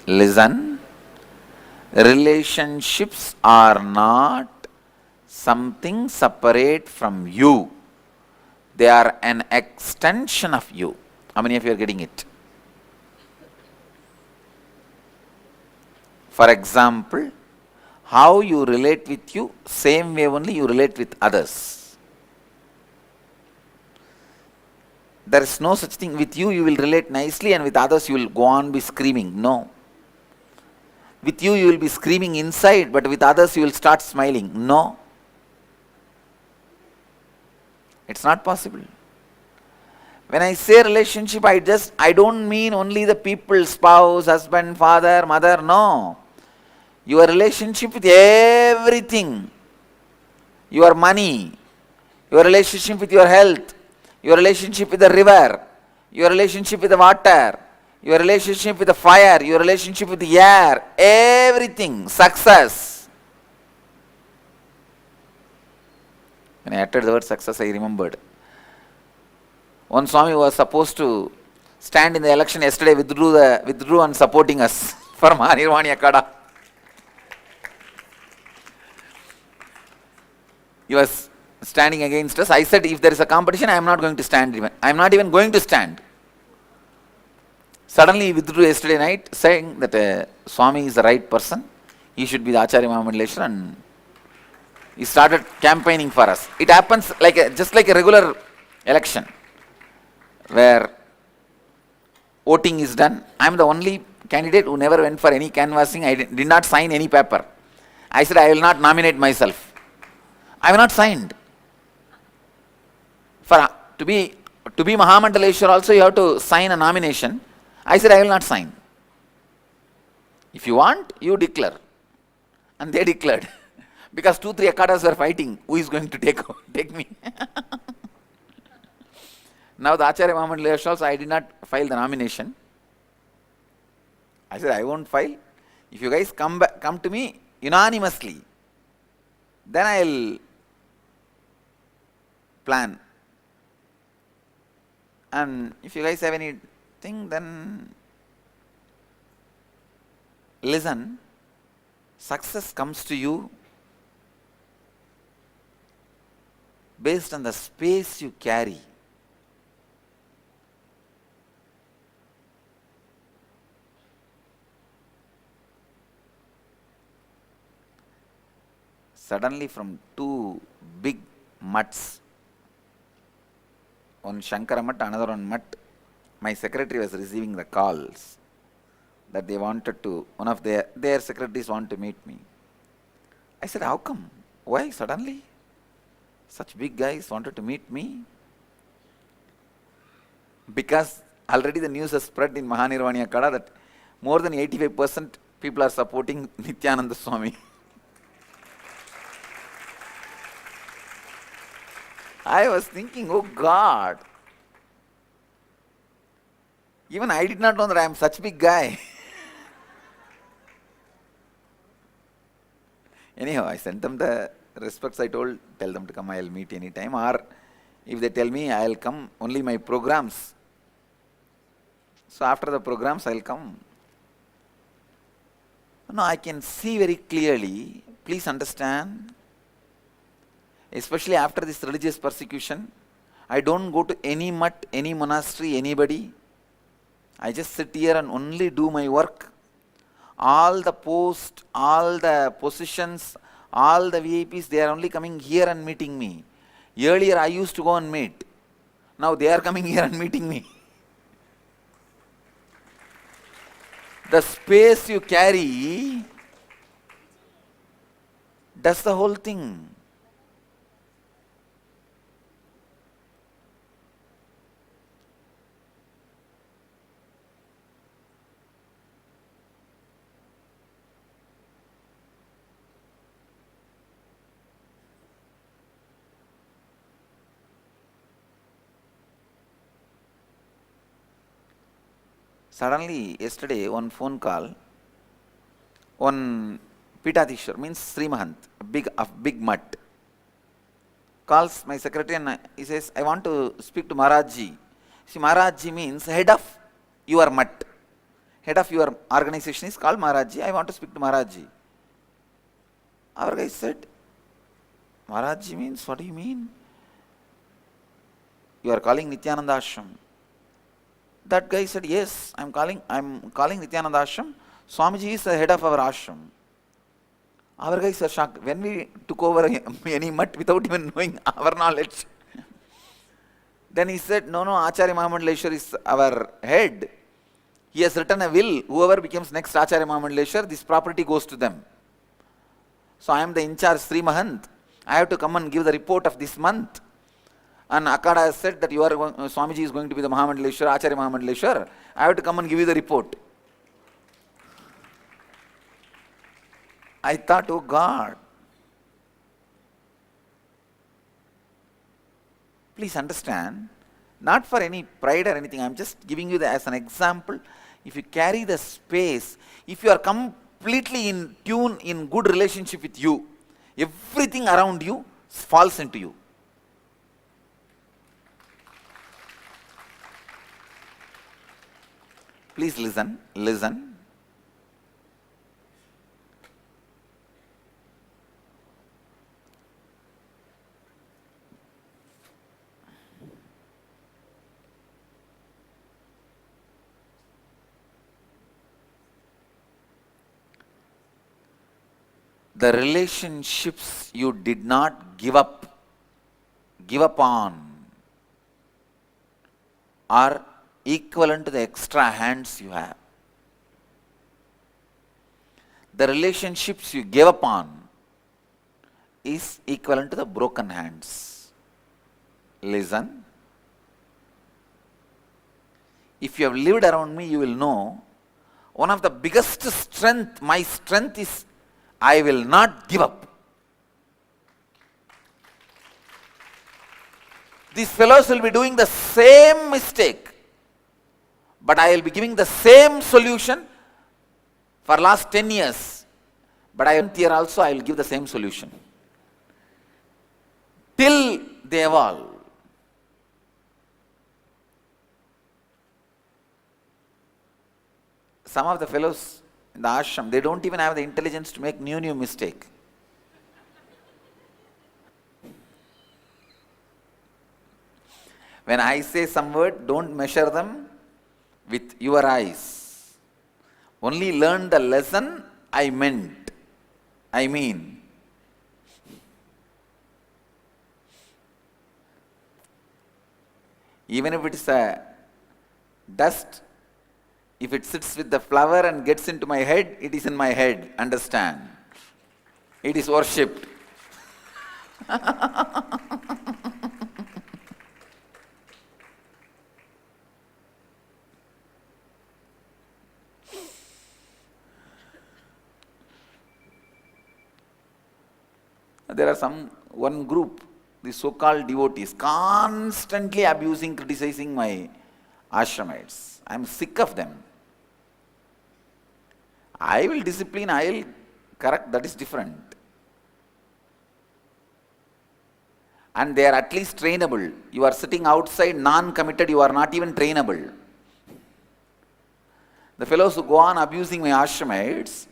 Listen, relationships are not something separate from you. They are an extension of you. How many of you are getting it? For example, how you relate with you, same way only you relate with others. There is no such thing. With you will relate nicely, and with others you will go on be screaming. No. With you will be screaming inside, but with others you will start smiling. No. It's not possible. When I say relationship, I don't mean only the people, spouse, husband, father, mother. No. Your relationship with everything. Your money, your relationship with your health, your relationship with the river, your relationship with the water, your relationship with the fire, your relationship with the air, everything, success. When I uttered the word success, I remembered. One Swami was supposed to stand in the election yesterday, withdrew on supporting us for Mahanirvani Akada. He was standing against us. I said, if there is a competition, I am not going to stand even. I am not even going to stand. Suddenly he withdrew yesterday night, saying that Swami is the right person. He should be the Acharya Mahamandaleshwar, and he started campaigning for us. It happens just like a regular election, where voting is done. I am the only candidate who never went for any canvassing. I did not sign any paper. I said, I will not nominate myself. I have not signed. To be Mahamandaleshwar also, you have to sign a nomination. I said, I will not sign. If you want, you declare. And they declared. Because 2-3 Akadas were fighting. Who is going to take me? Now the Acharya Mahamandaleshwar also, I did not file the nomination. I said, I won't file. If you guys come to me unanimously, then I will plan. And if you guys have anything, then listen. Success comes to you based on the space you carry. Suddenly from two big mutts, one Shankara Mutt, another one Mutt, my secretary was receiving the calls that they wanted to, one of their secretaries want to meet me. I said, how come? Why suddenly? Such big guys wanted to meet me? Because already the news has spread in Mahanirvani Akada that more than 85% people are supporting Nityananda Swami. I was thinking, oh God, even I did not know that I am such a big guy. Anyhow, I sent them the respects. I tell them to come, I will meet anytime. Or if they tell me, I will come, only my programs. So after the programs, I will come. No, I can see very clearly, please understand, especially after this religious persecution, I don't go to any mutt, any monastery, anybody. I just sit here and only do my work. All the posts, all the positions, all the VIPs, they are only coming here and meeting me. Earlier I used to go and meet. Now they are coming here and meeting me. The space you carry does the whole thing. Suddenly, yesterday, one phone call, one Pitadishwar, means Sri Mahant, a big mutt, calls my secretary and he says, I want to speak to Maharajji. See, Maharajji means head of your mutt. head of your organization is called Maharajji. I want to speak to Maharajji. Our guy said, Maharajji means, what do you mean? You are calling Nityananda Ashram. That guy said, yes, I'm calling Nityananda Ashram. Swamiji is the head of our ashram. Our guys are shocked. When we took over any mutt without even knowing our knowledge. Then he said, no, Acharya Mahamandaleshwar is our head. He has written a will. Whoever becomes next Acharya Mahamandaleshwar, this property goes to them. So I am the in charge Sri Mahant. I have to come and give the report of this month. And Akada has said that Swamiji is going to be the Mahamandaleshwar, Acharya Mahamandaleshwar. I have to come and give you the report. I thought, oh God. Please understand, not for any pride or anything, I am just giving you as an example. If you carry the space, if you are completely in tune, in good relationship with you, everything around you falls into you. Please listen. The relationships you did not give up on are equivalent to the extra hands you have. The relationships you gave up on is equivalent to the broken hands. Listen. If you have lived around me, you will know one of the biggest strength, my strength is I will not give up. These fellows will be doing the same mistake, but I will be giving the same solution for last 10 years. But here also I will give the same solution. Till they evolve. Some of the fellows in the ashram, they don't even have the intelligence to make new mistake. When I say some word, don't measure them with your eyes. Only learn the lesson I mean. Even if it is a dust, if it sits with the flower and gets into my head, it is in my head. Understand? It is worshipped. There are one group, the so-called devotees, constantly abusing, criticizing my ashramites. I am sick of them. I will discipline, I will correct, that is different. And they are at least trainable. You are sitting outside non-committed, you are not even trainable. The fellows who go on abusing my ashramites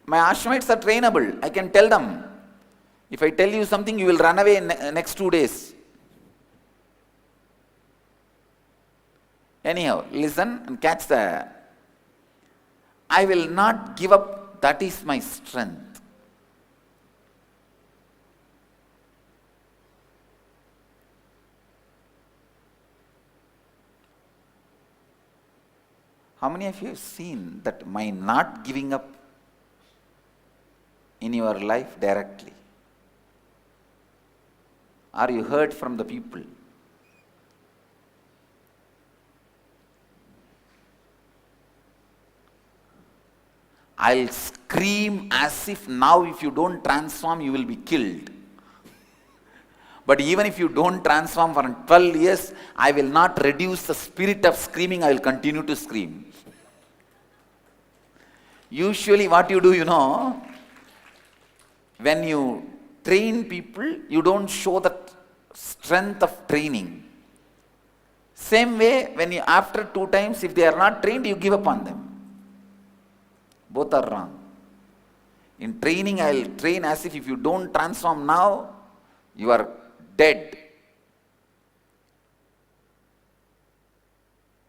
are trainable. I can tell them. If I tell you something, you will run away in next 2 days. Anyhow, listen and catch the... I will not give up, that is my strength. How many of you have seen that my not giving up in your life directly? Or you heard from the people? I'll scream as if now if you don't transform, you will be killed. But even if you don't transform for 12 years, I will not reduce the spirit of screaming, I will continue to scream. Usually what you do, when you train people, you don't show the strength of training. Same way, when you after 2 times, if they are not trained, you give up on them. Both are wrong. In training, I will train as if you don't transform now, you are dead.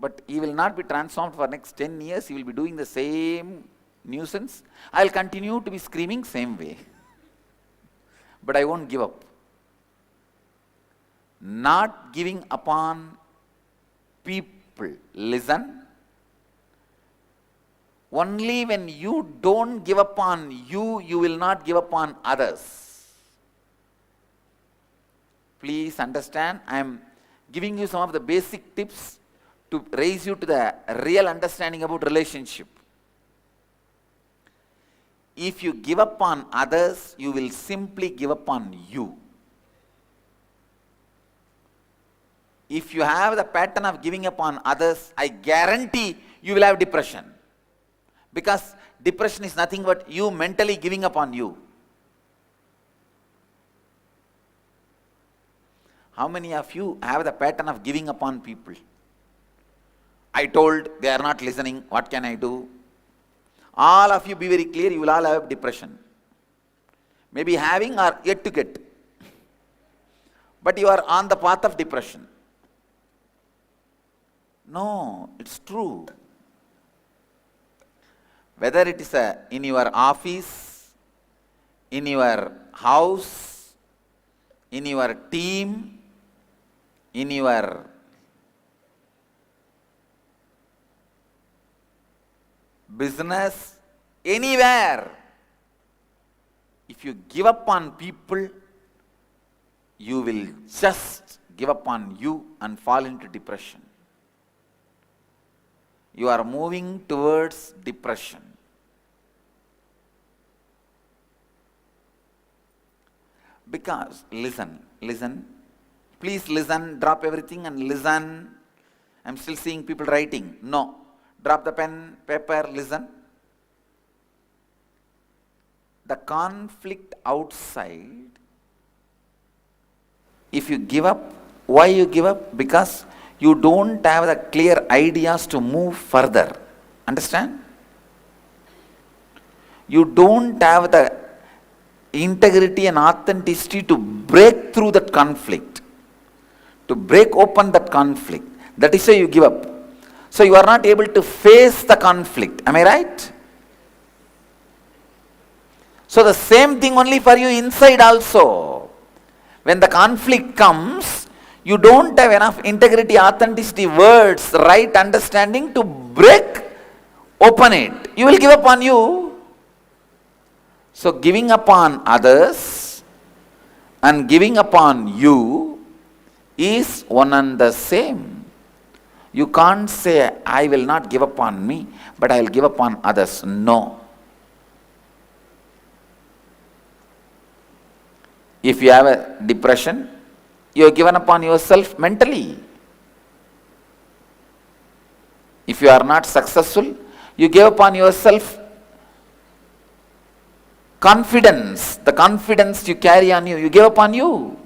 But he will not be transformed for next 10 years. He will be doing the same nuisance. I will continue to be screaming same way. But I won't give up. Not giving upon people. Listen. Only when you don't give up on you, you will not give up on others. Please understand, I am giving you some of the basic tips to raise you to the real understanding about relationship. If you give up on others, you will simply give up on you. If you have the pattern of giving up on others, I guarantee you will have depression. Because depression is nothing but you mentally giving up on you. How many of you have the pattern of giving up on people? I told, they are not listening, what can I do? All of you be very clear, you will all have depression. Maybe having or yet to get. But you are on the path of depression. No, it's true. Whether it is in your office, in your house, in your team, in your business, anywhere. If you give up on people, you will just give up on you and fall into depression. You are moving towards depression. Because, listen, please listen, drop everything and listen. I'm still seeing people writing. No, drop the pen, paper, listen. The conflict outside, if you give up, why you give up? Because you don't have the clear ideas to move further. Understand? You don't have the integrity and authenticity to break through that conflict, to break open that conflict. That is why you give up. So you are not able to face the conflict. Am I right? So the same thing only for you inside also. When the conflict comes, you don't have enough integrity, authenticity, words, right understanding to break open it. You will give up on you. So giving upon others and giving upon you is one and the same. You can't say, I will not give up on me, but I will give up on others. No. If you have a depression, you have given up on yourself mentally. If you are not successful, you give up on yourself confidence. The confidence you carry on you, you give up on you.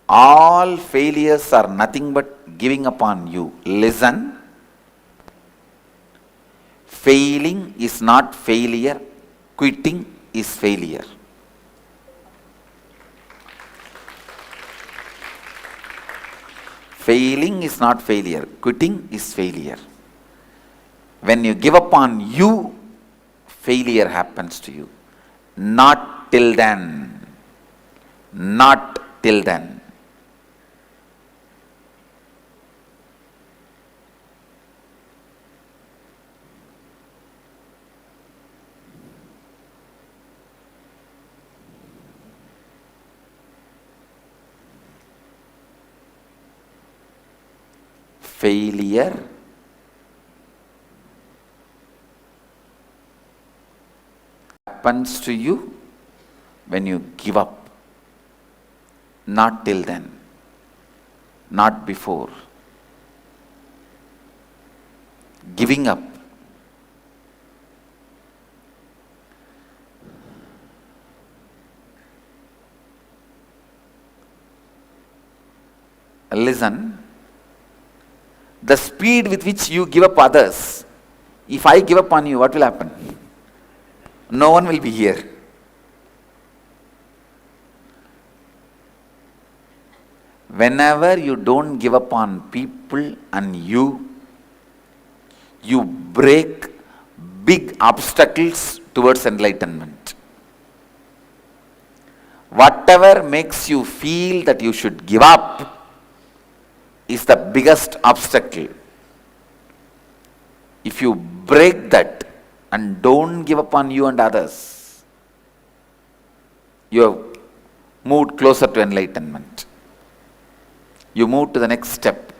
All failures are nothing but giving up on you. Listen. Failing is not failure. Quitting is failure. Failing is not failure. Quitting is failure. When you give up on you, failure happens to you. Not till then. Not till then. Failure happens to you when you give up. Not till then. Not before. Giving up. Listen. the speed with which you give up others, if I give up on you, what will happen? No one will be here. Whenever you don't give up on people and you break big obstacles towards enlightenment. Whatever makes you feel that you should give up is the biggest obstacle. If you break that and don't give up on you and others, you have moved closer to enlightenment. You move to the next step.